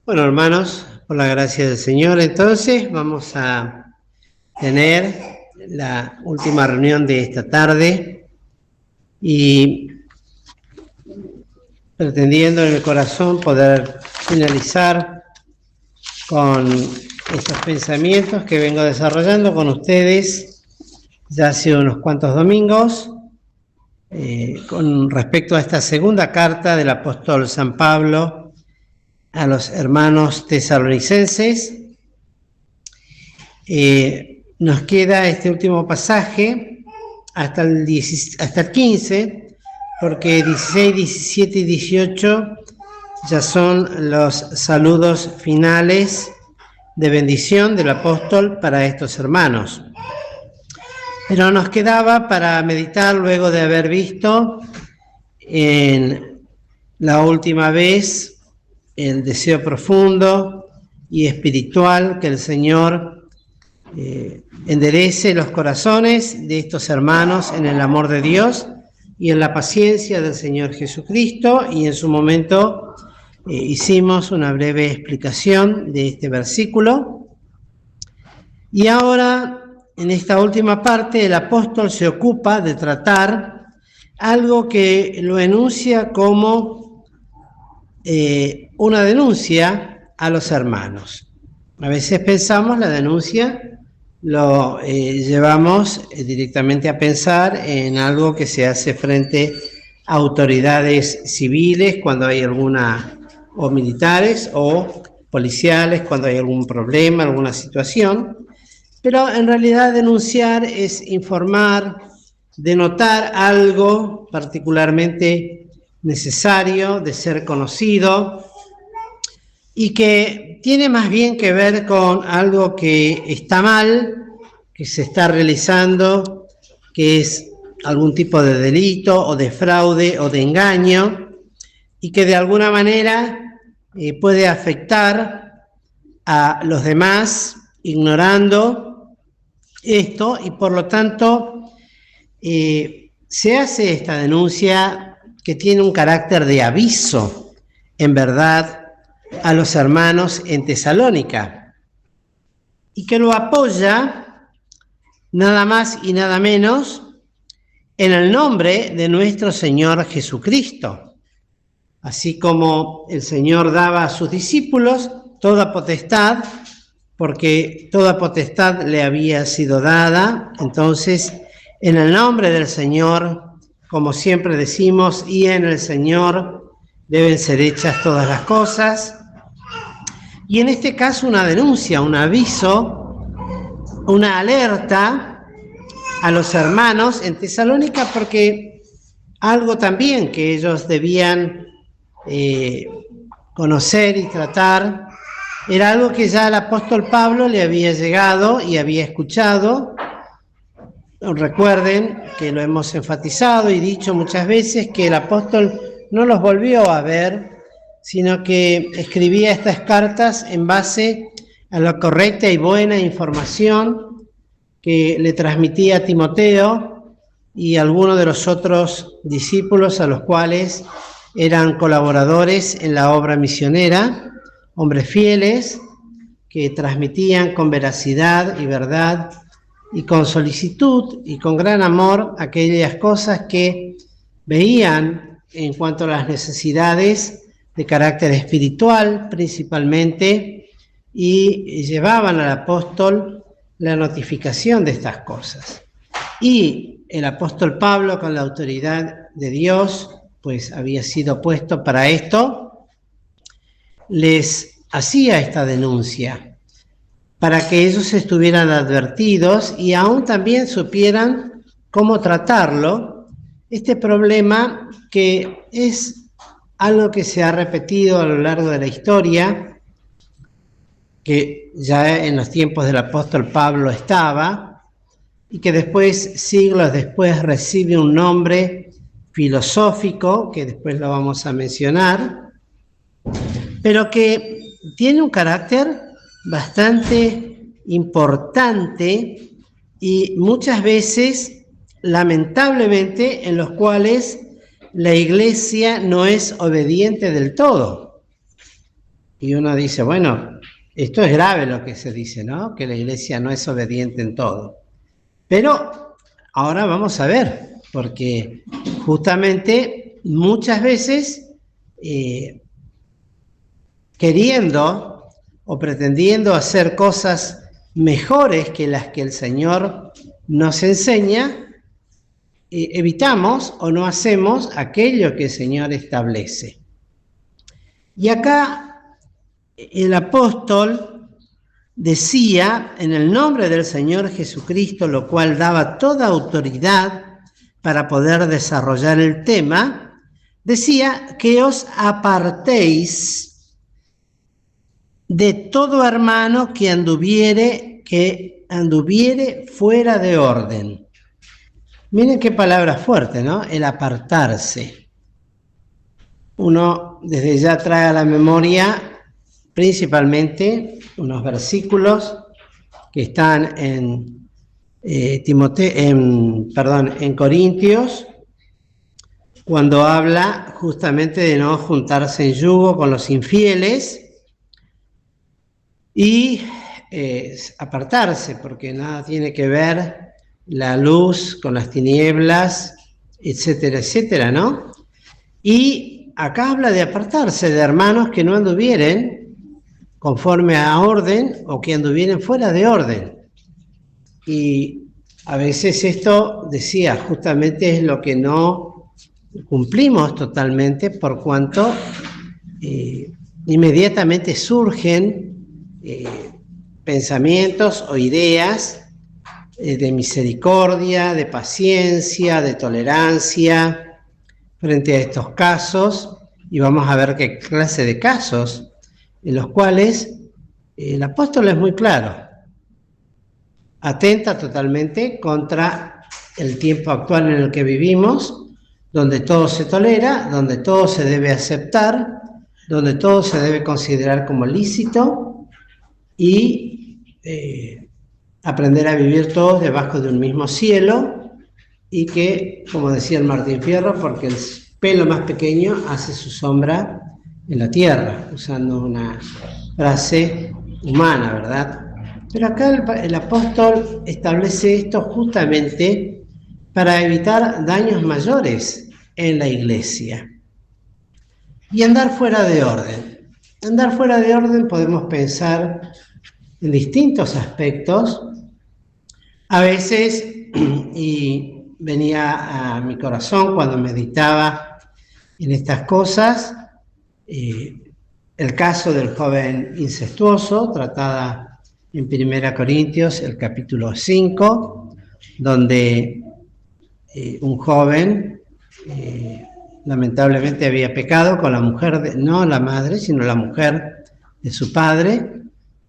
Bueno, hermanos, por la gracia del Señor, entonces vamos a tener la última reunión de esta tarde y pretendiendo en el corazón poder finalizar con estos pensamientos que vengo desarrollando con ustedes ya hace unos cuantos domingos, con respecto a esta segunda carta del apóstol San Pablo a los hermanos tesalonicenses. Nos queda este último pasaje hasta el 15, porque 16, 17 y 18 ya son los saludos finales de bendición del apóstol para estos hermanos. Pero nos quedaba para meditar, luego de haber visto en la última vez el deseo profundo y espiritual que el Señor enderece los corazones de estos hermanos en el amor de Dios y en la paciencia del Señor Jesucristo, y en su momento hicimos una breve explicación de este versículo. Y ahora, en esta última parte, el apóstol se ocupa de tratar algo que lo enuncia como una denuncia a los hermanos. A veces pensamos la denuncia lo llevamos directamente a pensar en algo que se hace frente a autoridades civiles cuando hay alguna, o militares o policiales cuando hay algún problema, alguna situación, pero en realidad denunciar es informar, denotar algo particularmente necesario de ser conocido y que tiene más bien que ver con algo que está mal, que se está realizando, que es algún tipo de delito o de fraude o de engaño, y que de alguna manera puede afectar a los demás ignorando esto, y por lo tanto se hace esta denuncia que tiene un carácter de aviso, en verdad, a los hermanos en Tesalónica, y que lo apoya nada más y nada menos en el nombre de nuestro Señor Jesucristo. Así como el Señor daba a sus discípulos toda potestad, porque toda potestad le había sido dada, entonces en el nombre del Señor, como siempre decimos, y en el Señor deben ser hechas todas las cosas. Y en este caso una denuncia, un aviso, una alerta a los hermanos en Tesalónica, porque algo también que ellos debían conocer y tratar era algo que ya el apóstol Pablo le había llegado y había escuchado. Recuerden que lo hemos enfatizado y dicho muchas veces que el apóstol no los volvió a ver, sino que escribía estas cartas en base a la correcta y buena información que le transmitía a Timoteo y a algunos de los otros discípulos a los cuales eran colaboradores en la obra misionera, hombres fieles que transmitían con veracidad y verdad y con solicitud y con gran amor aquellas cosas que veían en cuanto a las necesidades de carácter espiritual principalmente, y llevaban al apóstol la notificación de estas cosas. Y el apóstol Pablo, con la autoridad de Dios, pues había sido puesto para esto, les hacía esta denuncia para que ellos estuvieran advertidos y aún también supieran cómo tratarlo, este problema que es algo que se ha repetido a lo largo de la historia, que ya en los tiempos del apóstol Pablo estaba, y que después, siglos después, recibe un nombre filosófico, que después lo vamos a mencionar, pero que tiene un carácter bastante importante y muchas veces, lamentablemente, en los cuales la Iglesia no es obediente del todo. Y uno dice, bueno, esto es grave lo que se dice, ¿no? Que la iglesia no es obediente en todo. Pero ahora vamos a ver, porque justamente muchas veces queriendo o pretendiendo hacer cosas mejores que las que el Señor nos enseña, evitamos o no hacemos aquello que el Señor establece. Y acá el apóstol decía, en el nombre del Señor Jesucristo, lo cual daba toda autoridad para poder desarrollar el tema, decía que os apartéis de todo hermano que anduviere fuera de orden. Miren qué palabra fuerte, ¿no? El apartarse. Uno desde ya trae a la memoria principalmente unos versículos que están en Corintios, cuando habla justamente de no juntarse en yugo con los infieles y apartarse, porque nada tiene que ver la luz con las tinieblas, etcétera, etcétera, ¿no? Y acá habla de apartarse de hermanos que no anduvieren conforme a orden o que anduvieren fuera de orden. Y a veces esto, decía, justamente es lo que no cumplimos totalmente, por cuanto inmediatamente surgen pensamientos o ideas de misericordia, de paciencia, de tolerancia frente a estos casos, y vamos a ver qué clase de casos en los cuales el apóstol es muy claro, atenta totalmente contra el tiempo actual en el que vivimos, donde todo se tolera, donde todo se debe aceptar, donde todo se debe considerar como lícito y aprender a vivir todos debajo de un mismo cielo, y que, como decía el Martín Fierro, porque el pelo más pequeño hace su sombra en la tierra, usando una frase humana, ¿verdad? Pero acá el apóstol establece esto justamente para evitar daños mayores en la iglesia. Y andar fuera de orden. Andar fuera de orden podemos pensar en distintos aspectos. A veces, y venía a mi corazón cuando meditaba en estas cosas, el caso del joven incestuoso, tratada en 1 Corintios, el capítulo 5, donde un joven lamentablemente había pecado con la mujer, no la madre, sino la mujer de su padre,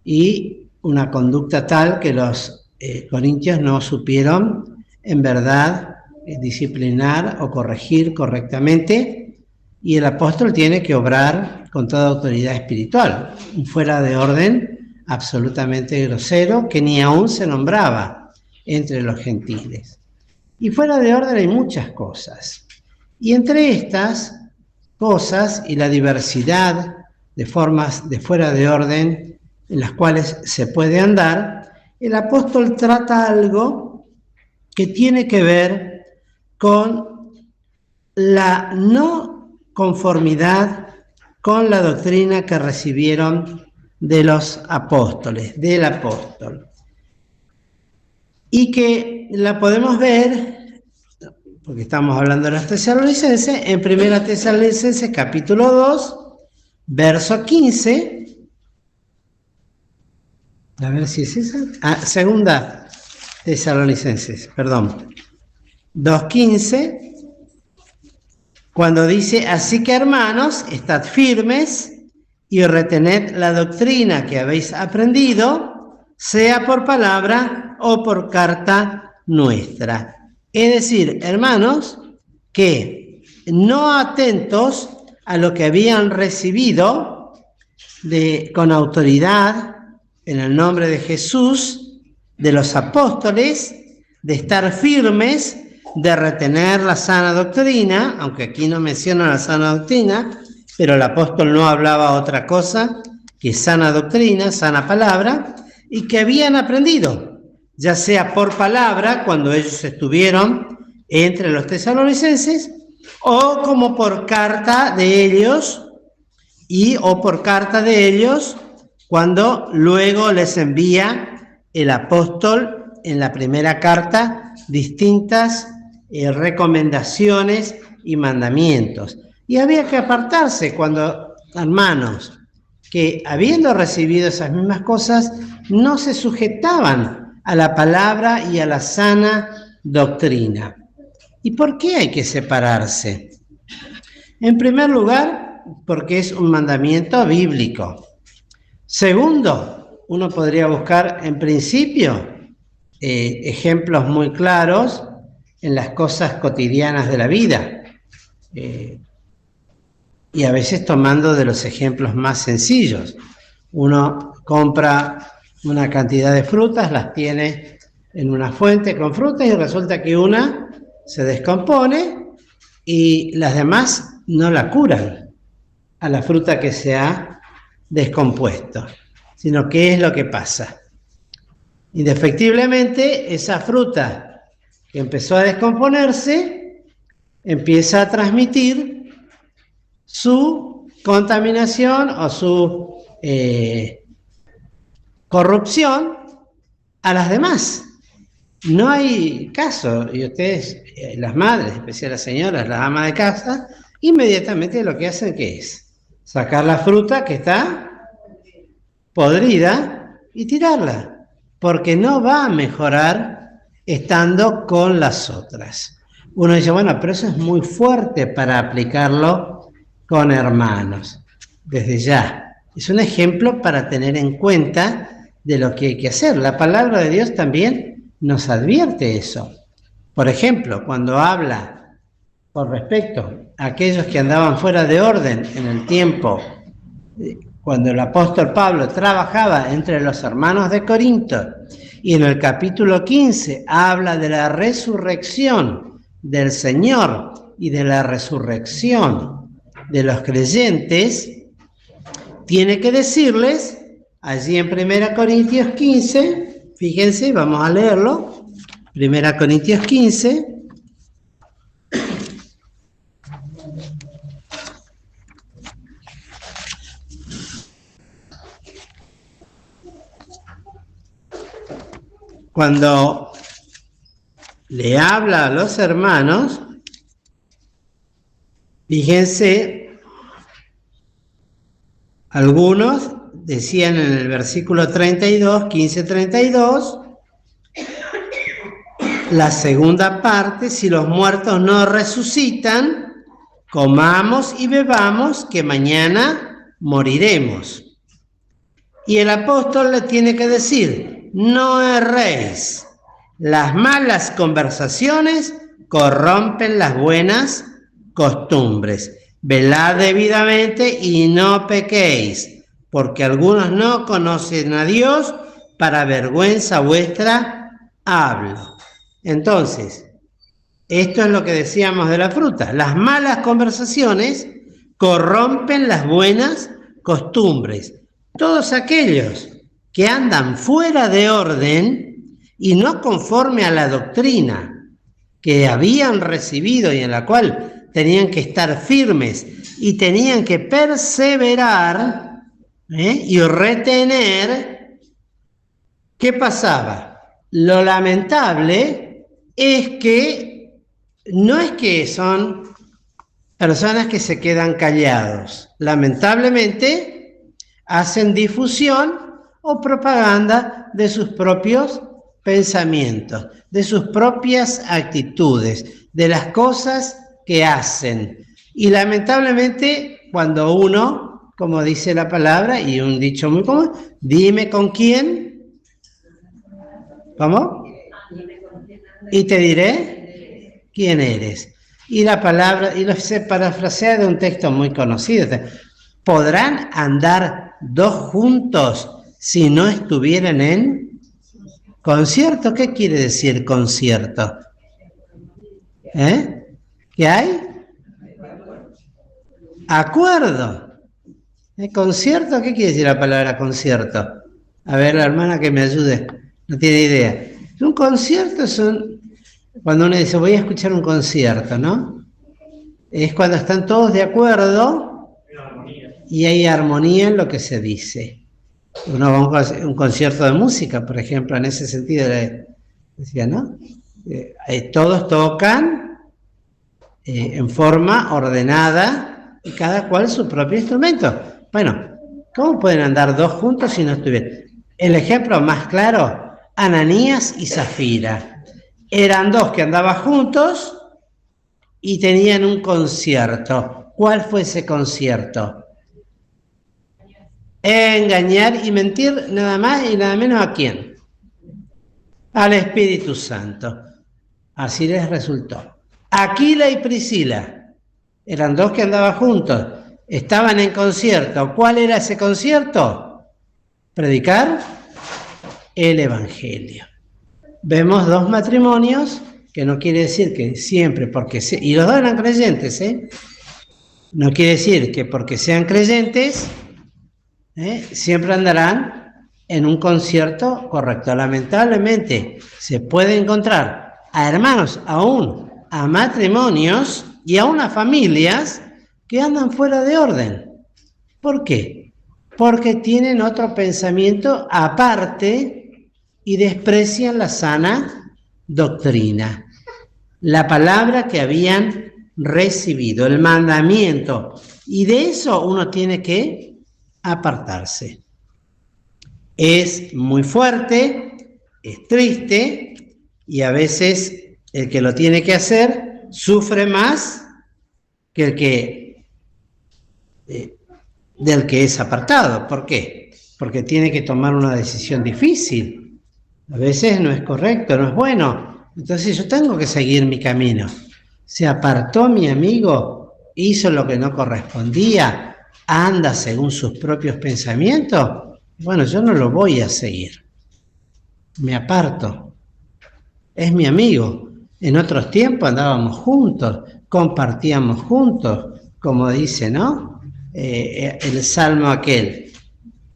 y una conducta tal que los corintios no supieron en verdad disciplinar o corregir correctamente, y el apóstol tiene que obrar con toda autoridad espiritual, fuera de orden absolutamente grosero, que ni aún se nombraba entre los gentiles. Y fuera de orden hay muchas cosas, y entre estas cosas y la diversidad de formas de fuera de orden en las cuales se puede andar, el apóstol trata algo que tiene que ver con la no conformidad con la doctrina que recibieron de los apóstoles, del apóstol. Y que la podemos ver, porque estamos hablando de los tesalonicenses, en 1 Tesalonicenses capítulo 2, verso 15. A ver si es esa. Segunda Tesalonicenses, perdón. 2:15, cuando dice: así que, hermanos, estad firmes y retened la doctrina que habéis aprendido, sea por palabra o por carta nuestra. Es decir, hermanos, que no atentos a lo que habían recibido con autoridad en el nombre de Jesús, de los apóstoles, de estar firmes, de retener la sana doctrina, aunque aquí no menciona la sana doctrina, pero el apóstol no hablaba otra cosa que es sana doctrina, sana palabra, y que habían aprendido, ya sea por palabra, cuando ellos estuvieron entre los tesalonicenses, o como por carta de ellos, o por carta de ellos, cuando luego les envía el apóstol en la primera carta distintas recomendaciones y mandamientos. Y había que apartarse cuando hermanos que habiendo recibido esas mismas cosas no se sujetaban a la palabra y a la sana doctrina. ¿Y por qué hay que separarse? En primer lugar, porque es un mandamiento bíblico. Segundo, uno podría buscar en principio ejemplos muy claros en las cosas cotidianas de la vida. Y a veces tomando de los ejemplos más sencillos. Uno compra una cantidad de frutas, las tiene en una fuente con frutas y resulta que una se descompone y las demás no la curan a la fruta que se ha descompuesto, sino ¿qué es lo que pasa? Indefectiblemente esa fruta que empezó a descomponerse empieza a transmitir su contaminación o su corrupción a las demás. No hay caso, y ustedes, las madres, especialmente las señoras, las amas de casa, inmediatamente lo que hacen, ¿qué es? Sacar la fruta que está podrida y tirarla, porque no va a mejorar estando con las otras. Uno dice, bueno, pero eso es muy fuerte para aplicarlo con hermanos. Desde ya, es un ejemplo para tener en cuenta de lo que hay que hacer. La palabra de Dios también nos advierte eso. Por ejemplo, cuando habla con respecto a aquellos que andaban fuera de orden en el tiempo, cuando el apóstol Pablo trabajaba entre los hermanos de Corinto, y en el capítulo 15 habla de la resurrección del Señor y de la resurrección de los creyentes, tiene que decirles, allí en 1 Corintios 15, fíjense, vamos a leerlo, 1 Corintios 15, cuando le habla a los hermanos, fíjense, algunos decían en el versículo 32, 15-32, la segunda parte, si los muertos no resucitan, comamos y bebamos, que mañana moriremos. Y el apóstol le tiene que decir, no erréis, las malas conversaciones corrompen las buenas costumbres. Velad debidamente y no pequéis, porque algunos no conocen a Dios, para vergüenza vuestra hablo. Entonces, esto es lo que decíamos de la fruta. Las malas conversaciones corrompen las buenas costumbres. Todos aquellos que andan fuera de orden y no conforme a la doctrina que habían recibido y en la cual tenían que estar firmes y tenían que perseverar y retener, ¿qué pasaba? Lo lamentable es que no es que son personas que se quedan callados. Lamentablemente hacen difusión o propaganda de sus propios pensamientos, de sus propias actitudes, de las cosas que hacen. Y lamentablemente cuando uno, como dice la palabra, y un dicho muy común, dime con quién, ¿cómo? Y te diré quién eres. Y la palabra, y se parafrasea de un texto muy conocido, ¿podrán andar dos juntos si no estuvieran en concierto? ¿Qué quiere decir concierto? ¿Qué hay? Acuerdo. ¿Concierto? ¿Qué quiere decir la palabra concierto? A ver, la hermana que me ayude, no tiene idea. Un concierto es cuando uno dice voy a escuchar un concierto, ¿no? Es cuando están todos de acuerdo y hay armonía en lo que se dice. Uno va a un concierto de música, por ejemplo, en ese sentido decía, ¿no? Todos tocan en forma ordenada y cada cual su propio instrumento. Bueno, ¿cómo pueden andar dos juntos si no estuvieran? El ejemplo más claro, Ananías y Zafira. Eran dos que andaban juntos y tenían un concierto. ¿Cuál fue ese concierto? Engañar y mentir nada más y nada menos ¿a quién? Al Espíritu Santo. Así les resultó. Aquila y Priscila eran dos que andaban juntos, estaban en concierto. ¿Cuál era ese concierto? Predicar el Evangelio. Vemos dos matrimonios, que no quiere decir que siempre, y los dos eran creyentes, no quiere decir que porque sean creyentes, siempre andarán en un concierto correcto. Lamentablemente se puede encontrar a hermanos, aún a matrimonios y aún a familias que andan fuera de orden. ¿Por qué? Porque tienen otro pensamiento aparte y desprecian la sana doctrina, la palabra que habían recibido, el mandamiento, y de eso uno tiene que apartarse. Es muy fuerte, es triste, y a veces el que lo tiene que hacer sufre más que el que del que es apartado. ¿Por qué? Porque tiene que tomar una decisión difícil. A veces no es correcto, no es bueno. Entonces yo tengo que seguir mi camino. Se apartó mi amigo, hizo lo que no correspondía, anda según sus propios pensamientos. Bueno, yo no lo voy a seguir. Me aparto. Es mi amigo. En otros tiempos andábamos juntos, compartíamos juntos, como dice, ¿no? El salmo aquel.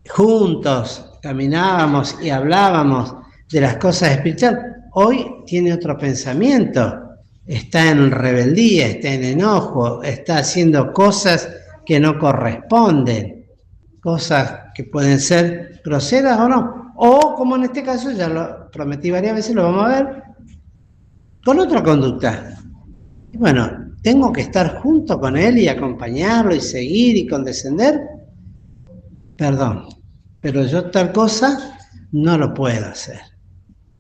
Juntos caminábamos y hablábamos de las cosas espirituales. Hoy tiene otro pensamiento. Está en rebeldía, está en enojo, está haciendo cosas que no corresponden, cosas que pueden ser groseras o no. O, como en este caso, ya lo prometí varias veces, lo vamos a ver, con otra conducta. Y bueno, ¿tengo que estar junto con él y acompañarlo y seguir y condescender? Perdón, pero yo tal cosa no lo puedo hacer.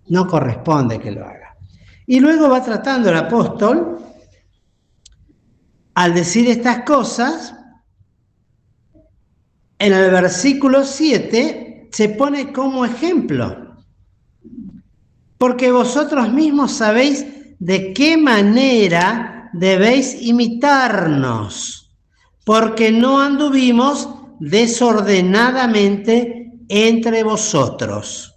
No corresponde que lo haga. Y luego va tratando el apóstol, al decir estas cosas, en el versículo 7 se pone como ejemplo. Porque vosotros mismos sabéis de qué manera debéis imitarnos, porque no anduvimos desordenadamente entre vosotros.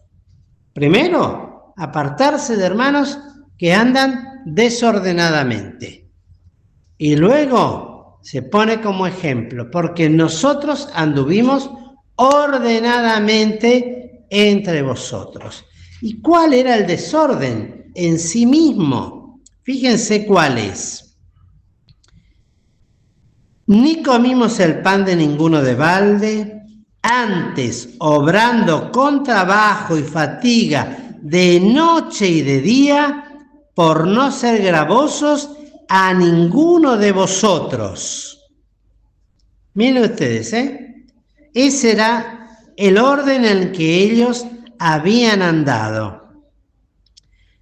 Primero, apartarse de hermanos que andan desordenadamente. Y luego se pone como ejemplo, porque nosotros anduvimos ordenadamente entre vosotros. ¿Y cuál era el desorden en sí mismo? Fíjense cuál es. Ni comimos el pan de ninguno de balde, antes, obrando con trabajo y fatiga de noche y de día, por no ser gravosos a ninguno de vosotros. Miren ustedes, ese era el orden en que ellos habían andado.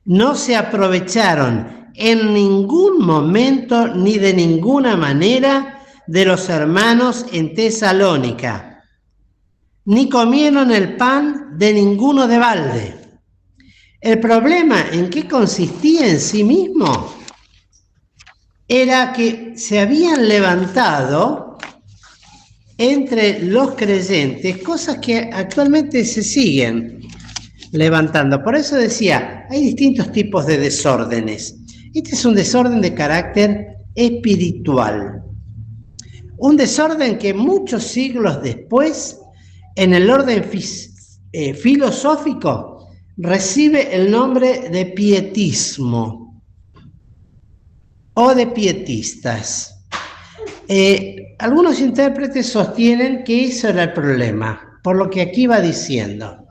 No se aprovecharon en ningún momento ni de ninguna manera de los hermanos en Tesalónica, ni comieron el pan de ninguno de balde. El problema en qué consistía en sí mismo era que se habían levantado entre los creyentes cosas que actualmente se siguen levantando. Por eso decía, hay distintos tipos de desórdenes. Este es un desorden de carácter espiritual. Un desorden que muchos siglos después, en el orden filosófico, recibe el nombre de pietismo o de pietistas. Algunos intérpretes sostienen que eso era el problema, por lo que aquí va diciendo.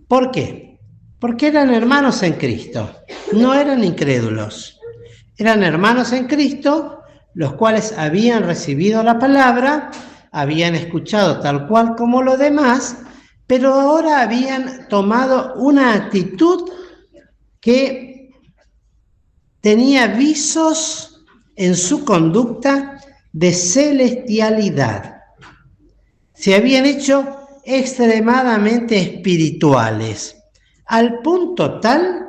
¿Por qué? Porque eran hermanos en Cristo, no eran incrédulos. Eran hermanos en Cristo, los cuales habían recibido la palabra, habían escuchado tal cual como los demás, pero ahora habían tomado una actitud que tenía visos en su conducta de celestialidad. Se habían hecho extremadamente espirituales, al punto tal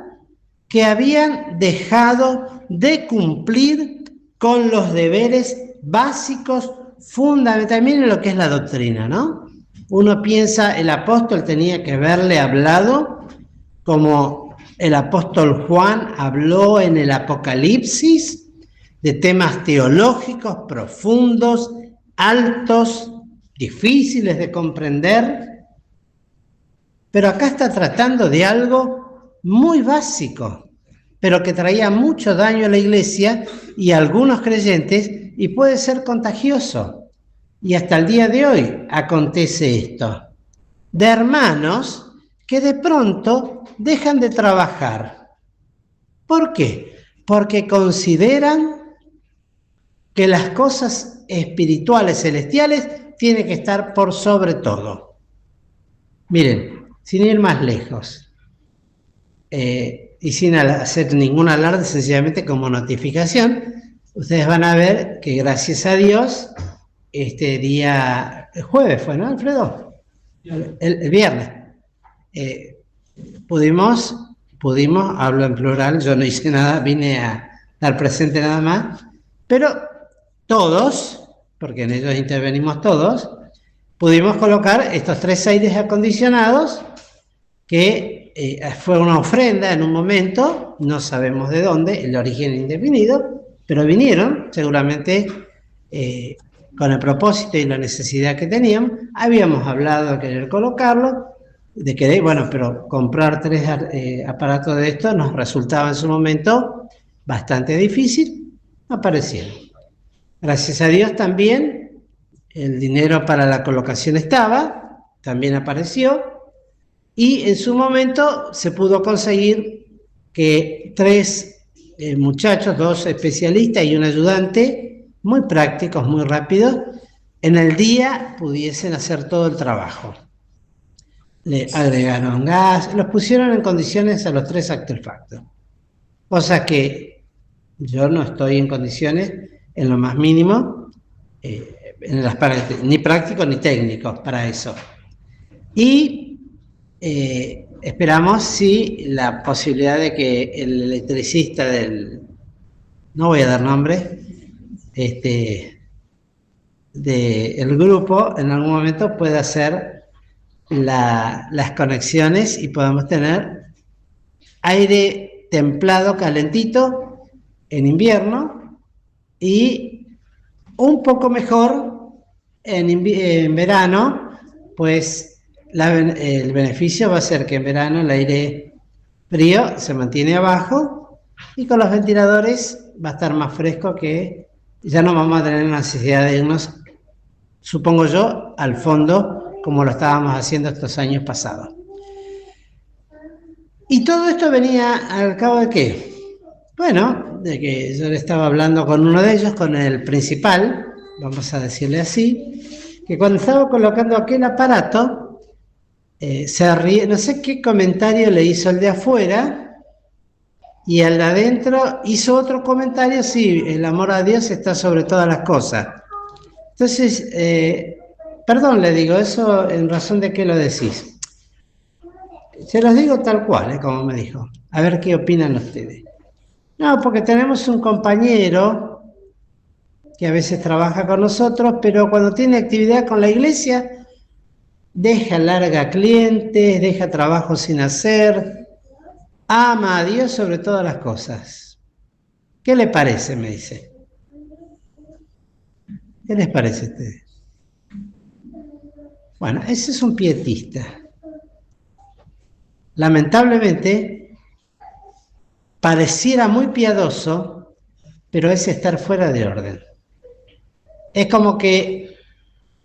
que habían dejado de cumplir con los deberes básicos fundamentales. Miren lo que es la doctrina, ¿no? Uno piensa, el apóstol tenía que haberle hablado como el apóstol Juan habló en el Apocalipsis, de temas teológicos profundos, altos, difíciles de comprender, pero acá está tratando de algo muy básico, pero que traía mucho daño a la iglesia y a algunos creyentes, y puede ser contagioso. Y hasta el día de hoy acontece esto, de hermanos que de pronto dejan de trabajar. ¿Por qué? Porque consideran que las cosas espirituales, celestiales, tienen que estar por sobre todo. Miren, sin ir más lejos, y sin hacer ningún alarde, sencillamente como notificación, ustedes van a ver que gracias a Dios, este día, el jueves fue, ¿no, Alfredo? El viernes, pudimos, hablo en plural, yo no hice nada, vine a estar presente nada más, pero todos, porque en ellos intervenimos todos, pudimos colocar estos 3 aires acondicionados que fue una ofrenda en un momento, no sabemos de dónde, el origen indefinido, pero vinieron seguramente con el propósito y la necesidad que teníamos. Habíamos hablado de querer colocarlo, de querer, bueno, pero comprar 3 aparatos de estos nos resultaba en su momento bastante difícil, aparecieron. Gracias a Dios también el dinero para la colocación estaba, también apareció, y en su momento se pudo conseguir que 3 muchachos, 2 especialistas y un ayudante, muy prácticos, muy rápidos, en el día pudiesen hacer todo el trabajo. Le agregaron gas, los pusieron en condiciones a los 3 artefactos, cosa que yo no estoy en condiciones en lo más mínimo, en el aspecto, ni prácticos ni técnicos para eso. Y esperamos si la posibilidad de que el electricista del, no voy a dar nombre, del grupo en algún momento pueda hacer las conexiones y podamos tener aire templado, calentito en invierno y un poco mejor en verano, pues el beneficio va a ser que en verano el aire frío se mantiene abajo y con los ventiladores va a estar más fresco, que ya no vamos a tener necesidad de irnos, supongo yo, al fondo como lo estábamos haciendo estos años pasados. Y todo esto venía al cabo de ¿qué? Bueno, de que yo le estaba hablando con uno de ellos, con el principal, vamos a decirle así, que cuando estaba colocando aquel aparato, se ríe, no sé qué comentario le hizo el de afuera, y el de adentro hizo otro comentario, sí, el amor a Dios está sobre todas las cosas. Entonces, perdón, le digo, eso en razón de qué lo decís. Se los digo tal cual, como me dijo. A ver qué opinan ustedes. No, porque tenemos un compañero que a veces trabaja con nosotros, pero cuando tiene actividad con la iglesia, deja larga clientes, deja trabajo sin hacer, ama a Dios sobre todas las cosas. ¿Qué le parece? Me dice. ¿Qué les parece a ustedes? Bueno, ese es un pietista. Lamentablemente, pareciera muy piadoso, pero es estar fuera de orden. Es como que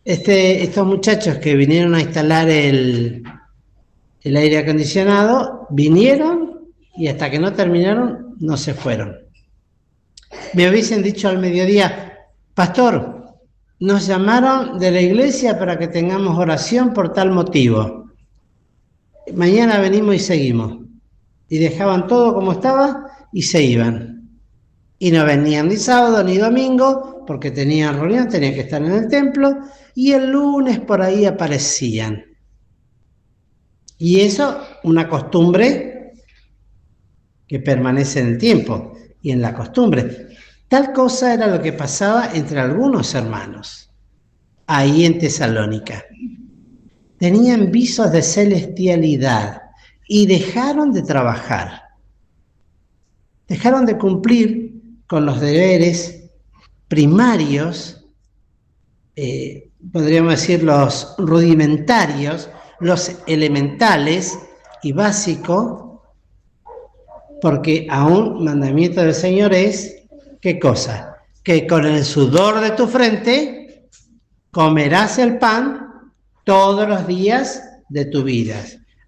estos muchachos que vinieron a instalar el aire acondicionado, vinieron y hasta que no terminaron, no se fueron. Me hubiesen dicho al mediodía, pastor, nos llamaron de la iglesia para que tengamos oración por tal motivo. Mañana venimos y seguimos. Y dejaban todo como estaba y se iban. Y no venían ni sábado ni domingo porque tenían reunión, tenían que estar en el templo y el lunes por ahí aparecían. Y eso, una costumbre que permanece en el tiempo y en la costumbre. Tal cosa era lo que pasaba entre algunos hermanos, ahí en Tesalónica. Tenían visos de celestialidad y dejaron de trabajar. Dejaron de cumplir con los deberes primarios, podríamos decir los rudimentarios, los elementales y básicos, porque aún mandamiento del Señor es, ¿qué cosa? Que con el sudor de tu frente comerás el pan todos los días de tu vida,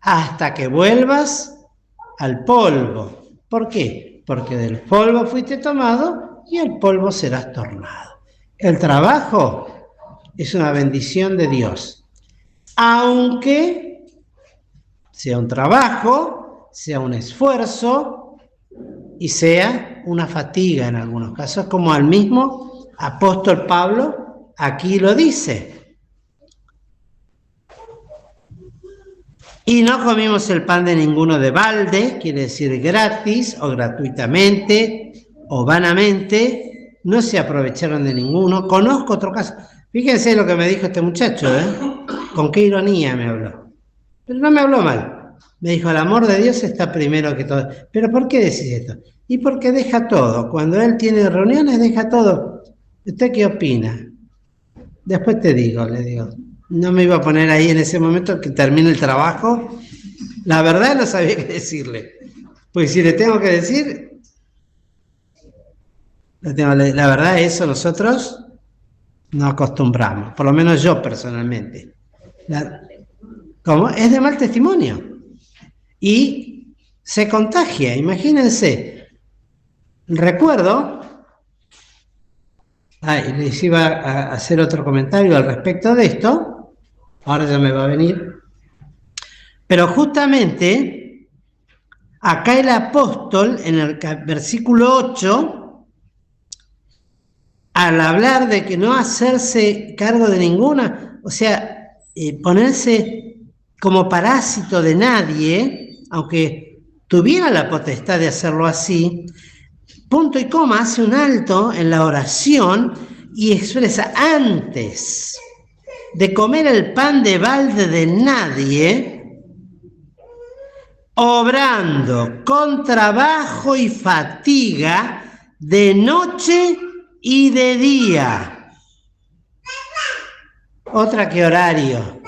hasta que vuelvas al polvo. ¿Por qué? Porque del polvo fuiste tomado y al polvo serás tornado. El trabajo es una bendición de Dios, aunque sea un trabajo, sea un esfuerzo y sea una fatiga en algunos casos, como al mismo apóstol Pablo aquí lo dice. Y no comimos el pan de ninguno de balde, quiere decir gratis o gratuitamente o vanamente, no se aprovecharon de ninguno. Conozco otro caso. Fíjense lo que me dijo este muchacho, con qué ironía me habló. Pero no me habló mal. Me dijo, el amor de Dios está primero que todo. ¿Pero por qué decís esto? Y porque deja todo. Cuando él tiene reuniones, deja todo. ¿Usted qué opina? Después te digo, le digo. No me iba a poner ahí en ese momento que termine el trabajo. La verdad no sabía qué decirle. Pues si le tengo que decir, la verdad eso nosotros no acostumbramos. Por lo menos yo personalmente. ¿Cómo? Es de mal testimonio. Y se contagia, imagínense. Recuerdo, les iba a hacer otro comentario al respecto de esto, ahora ya me va a venir, pero justamente acá el apóstol en el versículo 8, al hablar de que no hacerse cargo de ninguna, o sea, ponerse como parásito de nadie, aunque tuviera la potestad de hacerlo así, punto y coma, hace un alto en la oración y expresa, antes de comer el pan de balde de nadie, obrando con trabajo y fatiga de noche y de día. Otra que horario.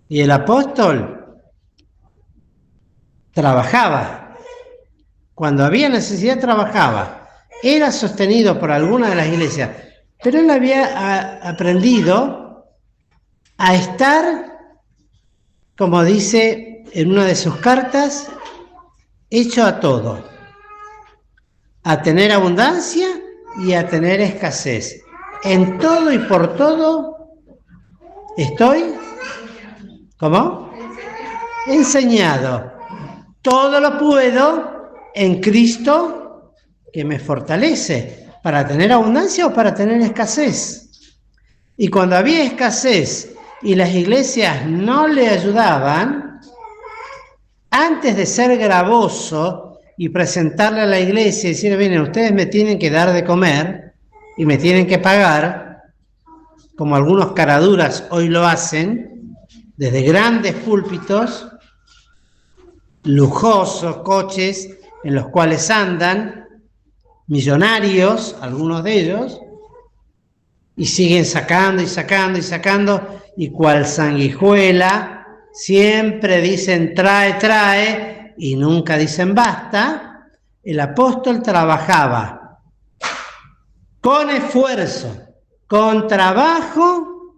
Y el apóstol trabajaba. Cuando había necesidad trabajaba. Era sostenido por alguna de las iglesias, pero él había aprendido a estar, como dice en una de sus cartas, hecho a todo. A tener abundancia y a tener escasez. En todo y por todo estoy, ¿cómo? Enseñado. Todo lo puedo en Cristo que me fortalece, para tener abundancia o para tener escasez. Y cuando había escasez y las iglesias no le ayudaban, antes de ser gravoso y presentarle a la iglesia y decir, miren, ustedes me tienen que dar de comer y me tienen que pagar, como algunos caraduras hoy lo hacen, desde grandes púlpitos, lujosos coches en los cuales andan, millonarios, algunos de ellos, y siguen sacando y sacando y sacando, y cual sanguijuela, siempre dicen trae, trae, y nunca dicen basta. El apóstol trabajaba con esfuerzo, con trabajo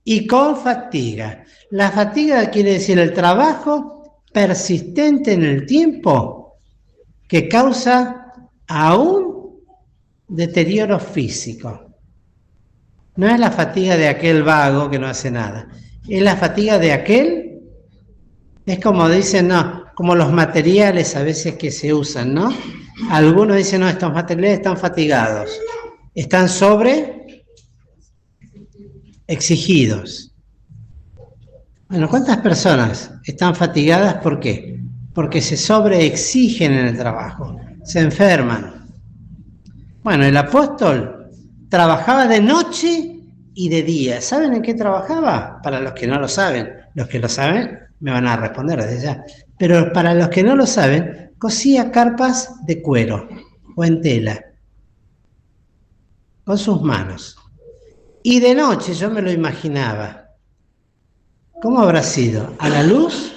y con fatiga. La fatiga quiere decir el trabajo persistente en el tiempo que causa aún deterioro físico. No es la fatiga de aquel vago que no hace nada, es la fatiga de aquel, es como dicen, no, como los materiales a veces que se usan, ¿no? Algunos dicen, no, estos materiales están fatigados, están sobre exigidos. Bueno, ¿cuántas personas están fatigadas? ¿Por qué? Porque se sobreexigen en el trabajo, se enferman. Bueno, el apóstol trabajaba de noche y de día. ¿Saben en qué trabajaba? Para los que no lo saben. Los que lo saben me van a responder desde ya. Pero para los que no lo saben, cosía carpas de cuero o en tela con sus manos. Y de noche yo me lo imaginaba. ¿Cómo habrá sido? ¿A la luz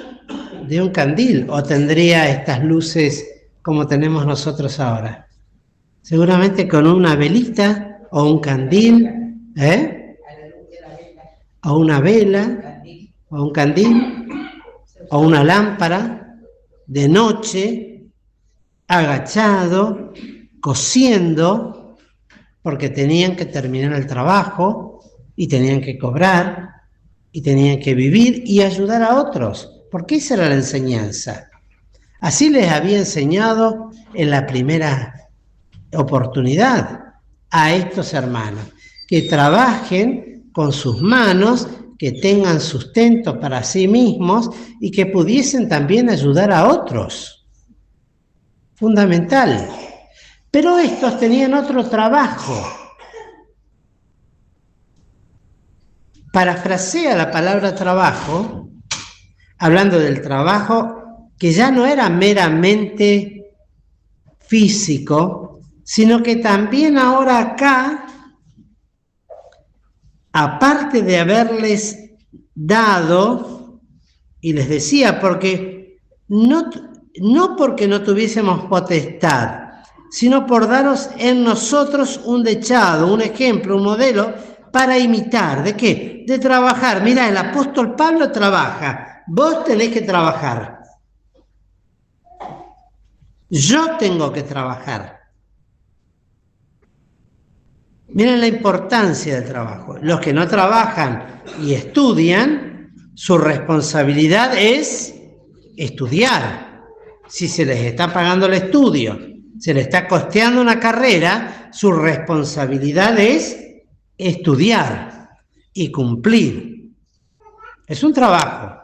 de un candil? ¿O tendría estas luces como tenemos nosotros ahora? Seguramente con una velita o un candil, o una vela, o un candil, o una lámpara, de noche, agachado, cosiendo, porque tenían que terminar el trabajo, y tenían que cobrar, y tenían que vivir y ayudar a otros, porque esa era la enseñanza. Así les había enseñado en la primera oportunidad a estos hermanos, que trabajen con sus manos, que tengan sustento para sí mismos y que pudiesen también ayudar a otros. Fundamental. Pero estos tenían otro trabajo. Parafrasea la palabra trabajo, hablando del trabajo que ya no era meramente físico, sino que también ahora acá, aparte de haberles dado, y les decía, porque no porque no tuviésemos potestad, sino por daros en nosotros un dechado, un ejemplo, un modelo para imitar. ¿De qué? De trabajar. Mira, el apóstol Pablo trabaja, vos tenés que trabajar. Yo tengo que trabajar. Miren la importancia del trabajo. Los que no trabajan y estudian, su responsabilidad es estudiar. Si se les está pagando el estudio, se les está costeando una carrera, su responsabilidad es estudiar y cumplir. Es un trabajo,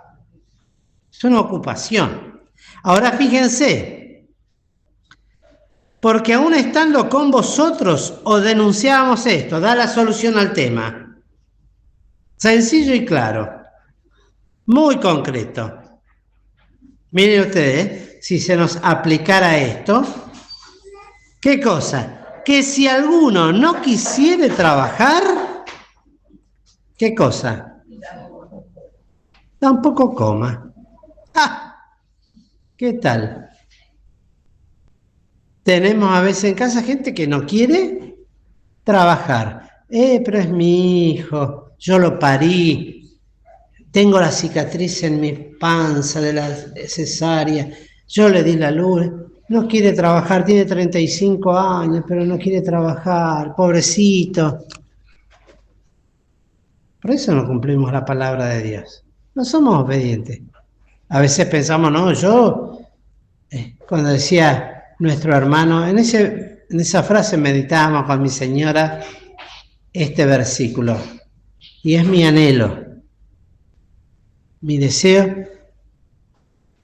es una ocupación. Ahora fíjense, porque aún estando con vosotros os denunciábamos esto, da la solución al tema. Sencillo y claro, muy concreto. Miren ustedes, si se nos aplicara esto, ¿qué cosa? Que si alguno no quisiere trabajar, ¿qué cosa? Tampoco coma. ¿Qué tal? Tenemos a veces en casa gente que no quiere trabajar. Pero es mi hijo, yo lo parí, tengo la cicatriz en mi panza de la cesárea, yo le di la luz, no quiere trabajar, tiene 35 años, pero no quiere trabajar, pobrecito. Por eso no cumplimos la palabra de Dios, no somos obedientes. A veces pensamos, no, yo, cuando decía nuestro hermano, en esa frase meditábamos con mi señora este versículo, y es mi anhelo, mi deseo,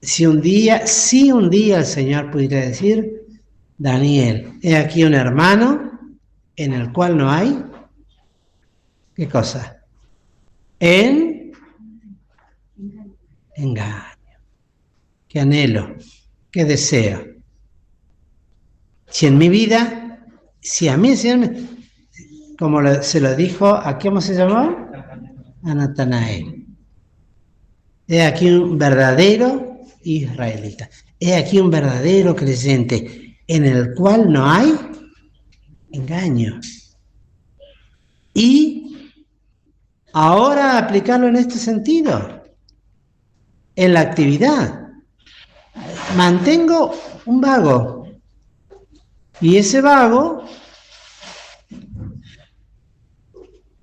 si un día el Señor pudiera decir, Daniel, he aquí un hermano en el cual no hay, ¿qué cosa? Engaño. ¿Qué anhelo? ¿Qué deseo? Si en mi vida, si a mí el Señor como se lo dijo, ¿a cómo se llamó? A Natanael. He aquí un verdadero israelita. He aquí un verdadero creyente en el cual no hay engaño. Y ahora aplicarlo en este sentido, en la actividad. Mantengo un vago. Y ese vago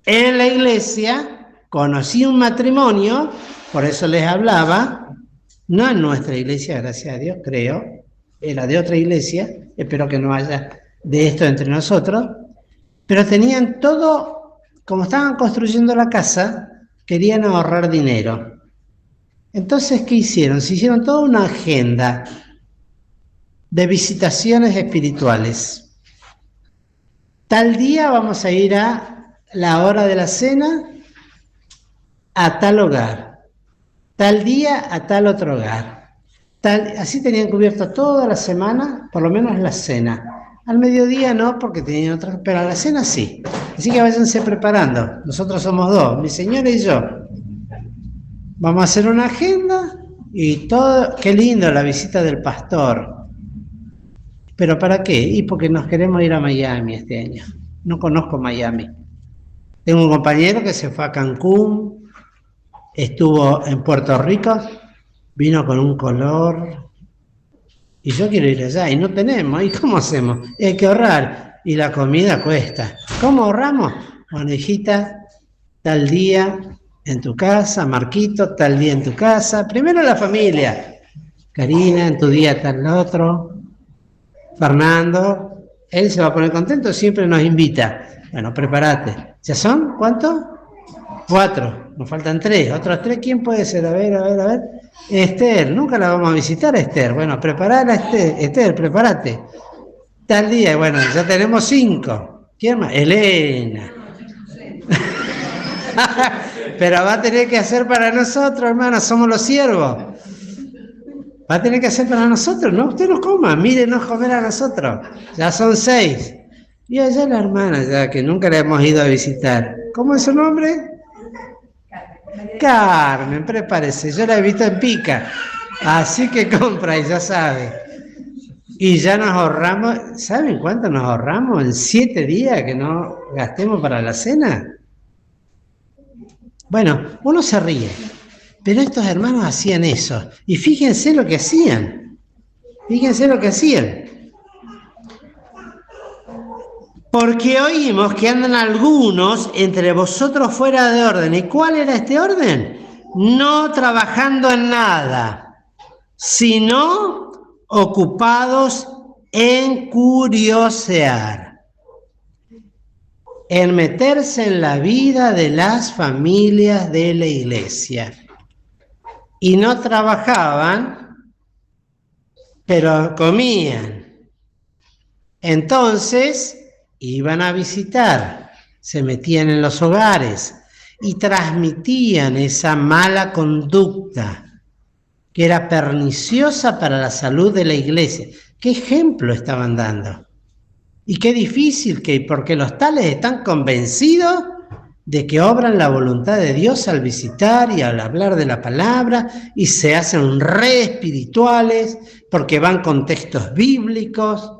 en la iglesia conocí un matrimonio, por eso les hablaba, no en nuestra iglesia, gracias a Dios, creo, era de otra iglesia, espero que no haya de esto entre nosotros, pero tenían todo, como estaban construyendo la casa, querían ahorrar dinero. Entonces, ¿qué hicieron? Se hicieron toda una agenda de visitaciones espirituales. Tal día vamos a ir a la hora de la cena a tal hogar, tal día a tal otro hogar. Así tenían cubierto toda la semana, por lo menos la cena. Al mediodía no, porque tenían otras, pero a la cena sí. Así que váyanse preparando. Nosotros somos dos, mi señora y yo. Vamos a hacer una agenda y todo. Qué lindo la visita del pastor. ¿Pero para qué? Y porque nos queremos ir a Miami este año. No conozco Miami. Tengo un compañero que se fue a Cancún, estuvo en Puerto Rico, vino con un color, y yo quiero ir allá, y no tenemos, ¿y cómo hacemos? Hay que ahorrar, y la comida cuesta. ¿Cómo ahorramos? Bueno, hijita, tal día en tu casa, Marquito, tal día en tu casa, primero la familia, Karina, en tu día tal otro, Fernando, él se va a poner contento, siempre nos invita. Bueno, prepárate. ¿Ya son? ¿Cuántos? 4, nos faltan 3. ¿Otros 3 quién puede ser? A ver. Esther, nunca la vamos a visitar, Esther. Bueno, preparala, Esther, prepárate. Tal día, bueno, ya tenemos 5. ¿Quién más? Elena. Pero va a tener que hacer para nosotros, hermano, somos los siervos. Va a tener que hacer para nosotros, ¿no? Usted no coma, mírenos comer a nosotros. Ya son 6. Y allá la hermana, ya que nunca la hemos ido a visitar. ¿Cómo es su nombre? Carmen, prepárese, yo la he visto en Pica, así que compra y ya sabe. Y ya nos ahorramos, ¿saben cuánto nos ahorramos en 7 días que no gastemos para la cena? Bueno, uno se ríe, pero estos hermanos hacían eso, y fíjense lo que hacían, Porque oímos que andan algunos entre vosotros fuera de orden. ¿Y cuál era este orden? No trabajando en nada, sino ocupados en curiosear, en meterse en la vida de las familias de la iglesia. Y no trabajaban, pero comían. Entonces iban a visitar, se metían en los hogares y transmitían esa mala conducta que era perniciosa para la salud de la iglesia. ¿Qué ejemplo estaban dando? Y qué difícil porque los tales están convencidos de que obran la voluntad de Dios al visitar y al hablar de la palabra y se hacen re espirituales porque van con textos bíblicos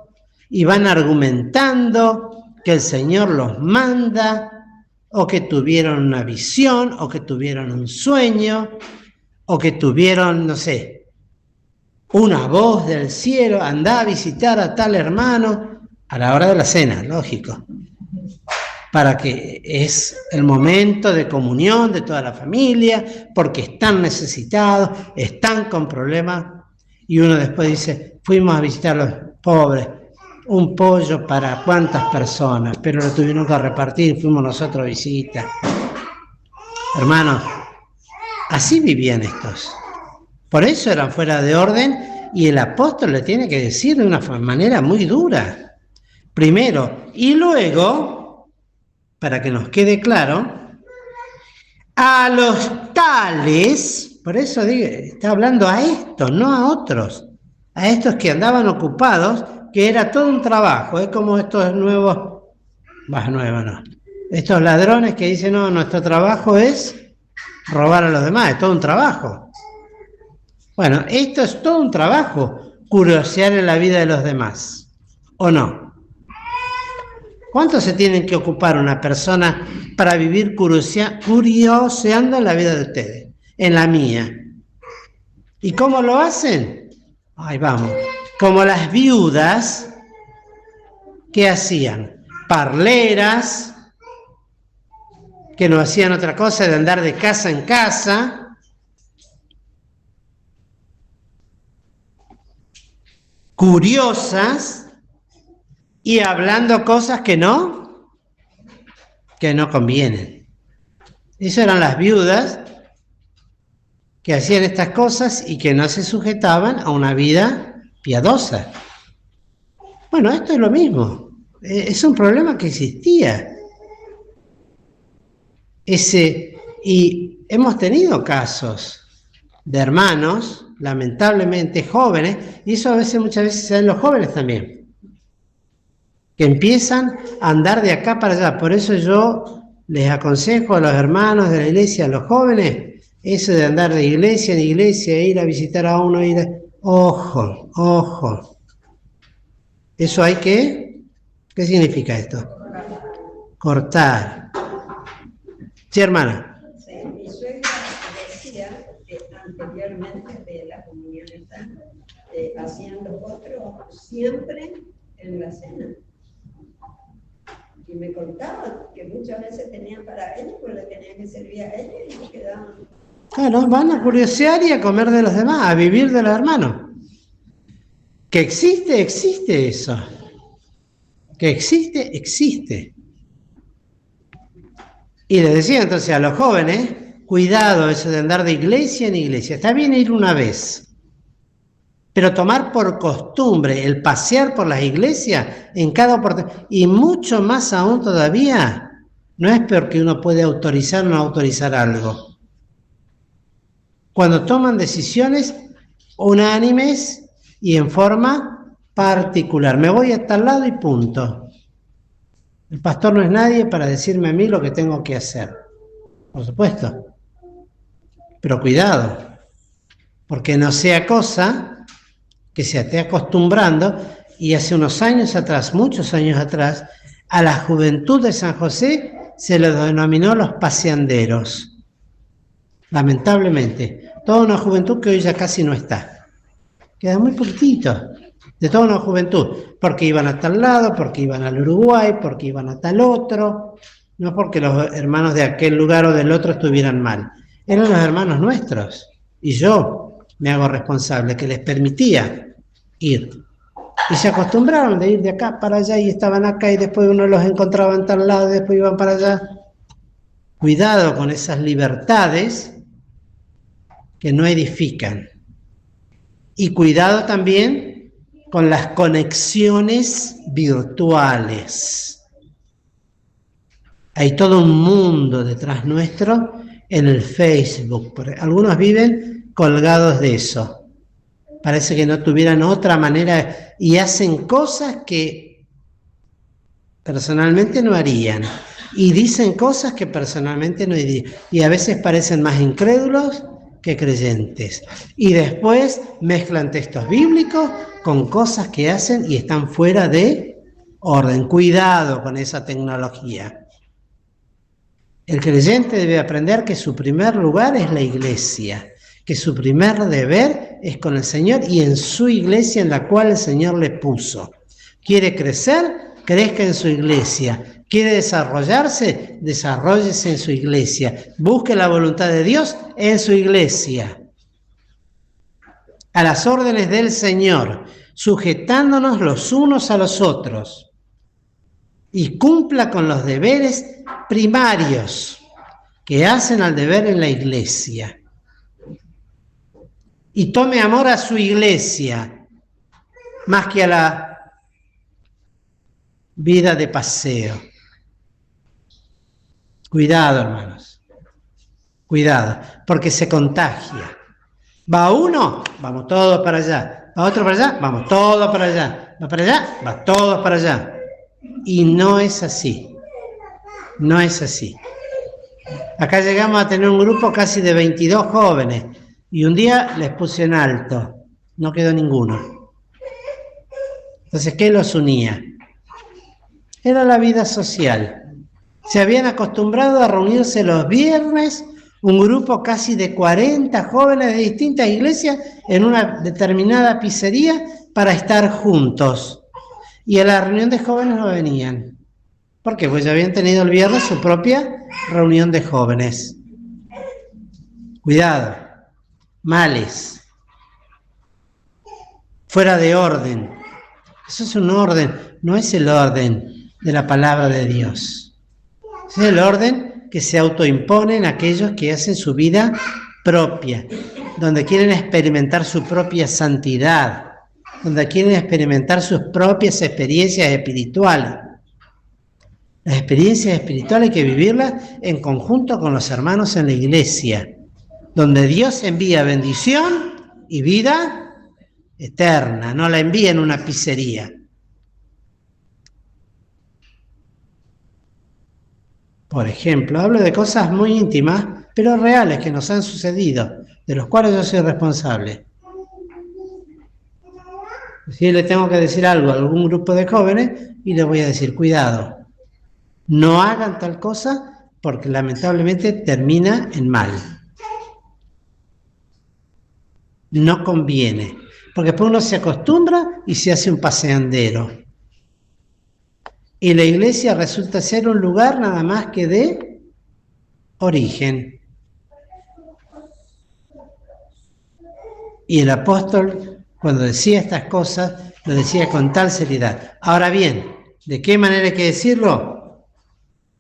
y van argumentando que el Señor los manda, o que tuvieron una visión, o que tuvieron un sueño, o que tuvieron, no sé, una voz del cielo, andá a visitar a tal hermano, a la hora de la cena, lógico, para que es el momento de comunión de toda la familia, porque están necesitados, están con problemas, y uno después dice, fuimos a visitar a los pobres, un pollo para cuántas personas, pero lo tuvieron que repartir, fuimos nosotros a visita. Hermanos, así vivían estos. Por eso eran fuera de orden y el apóstol le tiene que decir de una manera muy dura. Primero, y luego, para que nos quede claro, a los tales, por eso digo, está hablando a estos, no a otros, a estos que andaban ocupados, que era todo un trabajo, es como estos nuevos, nuevos no, Estos ladrones que dicen, no, nuestro trabajo es robar a los demás, es todo un trabajo. Bueno, esto es todo un trabajo, curiosear en la vida de los demás, ¿o no? ¿Cuánto se tienen que ocupar una persona para vivir curioseando en la vida de ustedes, en la mía? ¿Y cómo lo hacen? Ahí vamos, como las viudas, ¿qué hacían? Parleras, que no hacían otra cosa de andar de casa en casa, curiosas y hablando cosas que no convienen. Esas eran las viudas que hacían estas cosas y que no se sujetaban a una vida piadosa. Bueno, esto es lo mismo. Es un problema que existía. Y hemos tenido casos de hermanos, lamentablemente jóvenes, y eso muchas veces se da en los jóvenes también, que empiezan a andar de acá para allá. Por eso yo les aconsejo a los hermanos de la iglesia, a los jóvenes, eso de andar de iglesia en iglesia, ir a visitar a uno, ojo, ojo. Eso hay que... ¿Qué significa esto? Cortar. Sí, hermana. Sí, mi suegra decía que anteriormente de la comunión hacían los otros siempre en la cena. Y me contaba que muchas veces tenían para ellos, pues le tenían que servir a ellos y se quedaban. Claro, van a curiosear y a comer de los demás, a vivir de los hermanos. Que existe, existe eso. Que existe, existe. Y les decía entonces a los jóvenes, cuidado eso de andar de iglesia en iglesia. Está bien ir una vez, pero tomar por costumbre el pasear por las iglesias en cada oportunidad, y mucho más aún todavía, no es porque uno puede autorizar o no autorizar algo. Cuando toman decisiones unánimes y en forma particular. Me voy a tal lado y punto. El pastor no es nadie para decirme a mí lo que tengo que hacer. Por supuesto. Pero cuidado, porque no sea cosa que se esté acostumbrando, y hace unos años atrás, muchos años atrás, a la juventud de San José se le denominó los paseanderos. Lamentablemente, toda una juventud que hoy ya casi no está. Queda muy poquitito de toda una juventud, porque iban a tal lado, porque iban al Uruguay, porque iban a tal otro, no porque los hermanos de aquel lugar o del otro estuvieran mal. Eran los hermanos nuestros, y yo me hago responsable, que les permitía ir. Y se acostumbraron de ir de acá para allá, y estaban acá, y después uno los encontraba en tal lado, y después iban para allá. Cuidado con esas libertades que no edifican. Y cuidado también con las conexiones virtuales. Hay todo un mundo detrás nuestro en el Facebook. Algunos viven colgados de eso. Parece que no tuvieran otra manera y hacen cosas que personalmente no harían. Y dicen cosas que personalmente no dirían. Y a veces parecen más incrédulos que creyentes. Y después mezclan textos bíblicos con cosas que hacen y están fuera de orden. Cuidado con esa tecnología. El creyente debe aprender que su primer lugar es la iglesia, que su primer deber es con el Señor y en su iglesia en la cual el Señor le puso. ¿Quiere crecer? Crezca en su iglesia. ¿Quiere desarrollarse? Desarróllese en su iglesia. Busque la voluntad de Dios en su iglesia. A las órdenes del Señor, sujetándonos los unos a los otros. Y cumpla con los deberes primarios que hacen al deber en la iglesia. Y tome amor a su iglesia, más que a la vida de paseo. Cuidado, hermanos. Cuidado, porque se contagia. Va uno, vamos todos para allá. Va otro para allá, vamos todos para allá. Va para allá, va todos para allá. Y no es así. No es así. Acá llegamos a tener un grupo casi de 22 jóvenes y un día les puse en alto, no quedó ninguno. Entonces, ¿qué los unía? Era la vida social. Se habían acostumbrado a reunirse los viernes, un grupo casi de 40 jóvenes de distintas iglesias en una determinada pizzería para estar juntos. Y a la reunión de jóvenes no venían. ¿Por qué? Pues ya habían tenido el viernes su propia reunión de jóvenes. Cuidado, males, fuera de orden. Eso es un orden, no es el orden de la palabra de Dios. Es el orden que se autoimponen aquellos que hacen su vida propia, donde quieren experimentar su propia santidad, donde quieren experimentar sus propias experiencias espirituales. Las experiencias espirituales hay que vivirlas en conjunto con los hermanos en la iglesia, donde Dios envía bendición y vida eterna, no la envía en una pizzería. Por ejemplo, hablo de cosas muy íntimas, pero reales que nos han sucedido, de los cuales yo soy responsable. Si le tengo que decir algo a algún grupo de jóvenes, y les voy a decir, cuidado, no hagan tal cosa porque lamentablemente termina en mal. No conviene, porque después uno se acostumbra y se hace un paseandero. Y la iglesia resulta ser un lugar nada más que de origen. Y el apóstol, cuando decía estas cosas, lo decía con tal seriedad. Ahora bien, ¿de qué manera hay que decirlo?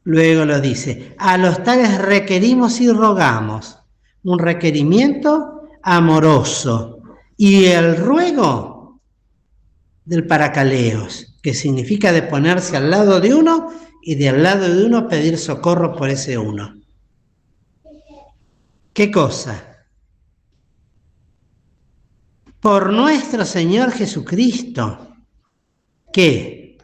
Luego lo dice, a los tales requerimos y rogamos, un requerimiento amoroso, y el ruego del paracaleos, que significa de ponerse al lado de uno y de al lado de uno pedir socorro por ese uno. ¿Qué cosa? Por nuestro Señor Jesucristo, que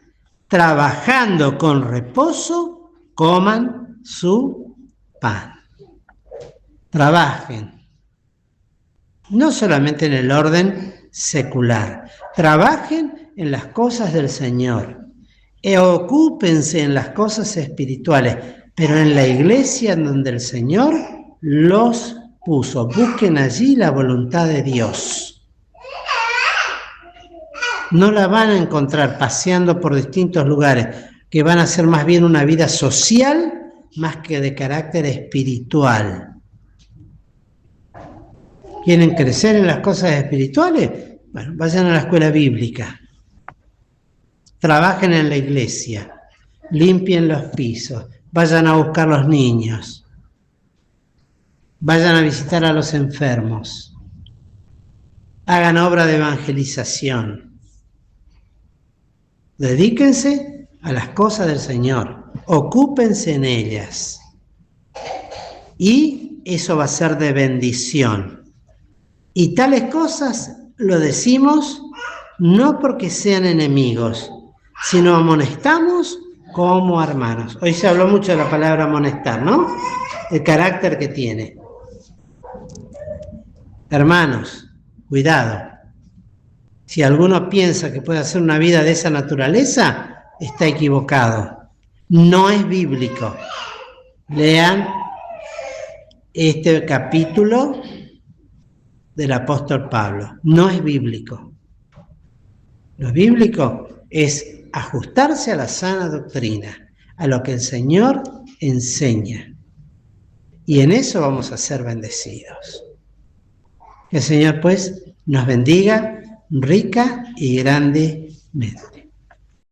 trabajando con reposo, coman su pan. Trabajen, no solamente en el orden secular, trabajen en las cosas del Señor, ocúpense en las cosas espirituales, pero en la iglesia en donde el Señor los puso. Busquen allí la voluntad de Dios. No la van a encontrar paseando por distintos lugares, que van a ser más bien una vida social más que de carácter espiritual. ¿Quieren crecer en las cosas espirituales? Bueno, vayan a la escuela bíblica. Trabajen en la iglesia. Limpien los pisos. Vayan a buscar los niños. Vayan a visitar a los enfermos. Hagan obra de evangelización. Dedíquense a las cosas del Señor. Ocúpense en ellas. Y eso va a ser de bendición. Y tales cosas lo decimos no porque sean enemigos, sino amonestamos como hermanos. Hoy se habló mucho de la palabra amonestar, ¿no? El carácter que tiene. Hermanos, cuidado. Si alguno piensa que puede hacer una vida de esa naturaleza, está equivocado. No es bíblico. Lean este capítulo del apóstol Pablo. No es bíblico. Lo bíblico es ajustarse a la sana doctrina, a lo que el Señor enseña. Y en eso vamos a ser bendecidos. Que el Señor, pues, nos bendiga rica y grandemente.